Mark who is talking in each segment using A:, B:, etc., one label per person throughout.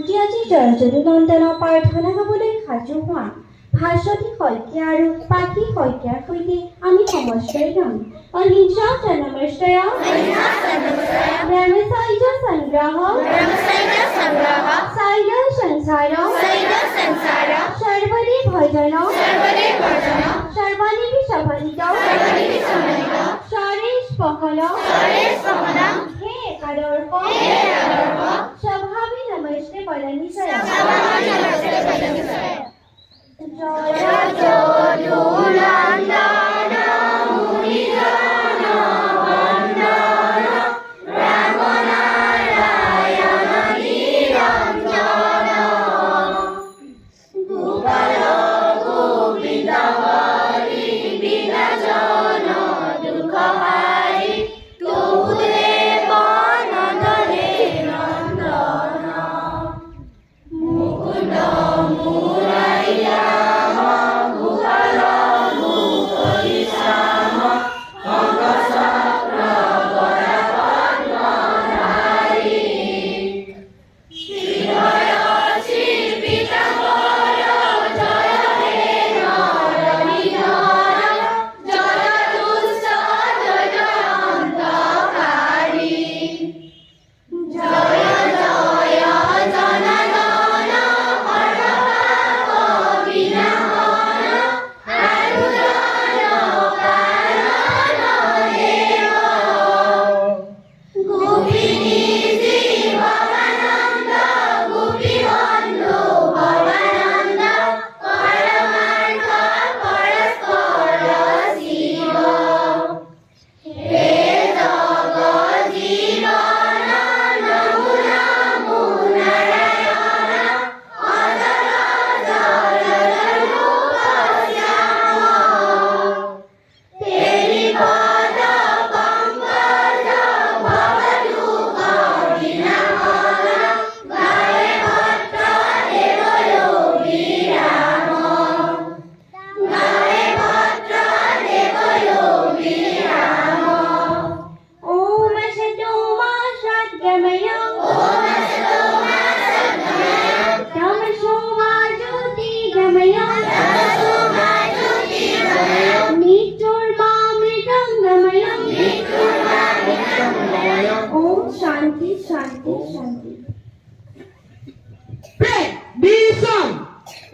A: শান্তি আজি জয়যদুনন্দনৰ প্ৰাৰ্থনা গাবলৈ সাজু হোৱা ভাস্বতী শইকীয়া আৰু পাখি শইকীয়াৰ সৈতে আমি সমস্তই গাম। অহিংসা নমস্কাৰ ব্ৰহ্মচৰ্য সংগ্ৰহ চাইল সংসাৰ সৰ্বদে ভজন সৰ্বাণী সফলিত সৰেশ পহল হে একাদৰ্শ স্বভাৱে নমস্তে পদানিচয়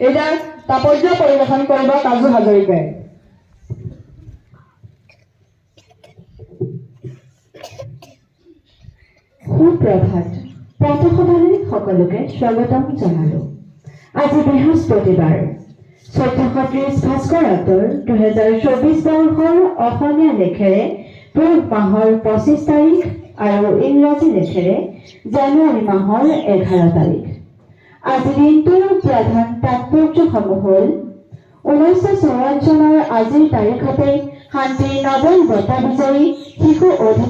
B: এইবাৰ তাপৰ্য পৰিৱেশন কৰিব কাজু হাজৰিকাই।
C: সুপ্ৰভাত। প্ৰাতঃসভালৈ সকলোকে স্বাগতম জনালো। আজি বৃহস্পতিবাৰ 1430 ভাস্কৰাব্দৰ 2024 বৰ্ষৰ অসমীয়া লেখেৰে পুহ মাহৰ 25 তাৰিখ আৰু ইংৰাজী লেখেৰে জানুৱাৰী মাহৰ 11 তাৰিখ। আজি দিনটোৰ প্ৰধান তাৎপৰ্যসমূহ হ'ল 1954 চনৰ আজিৰ তাৰিখতে শান্তিৰ নবেল বঁটা বিজয়ী শিশু অধিকাৰ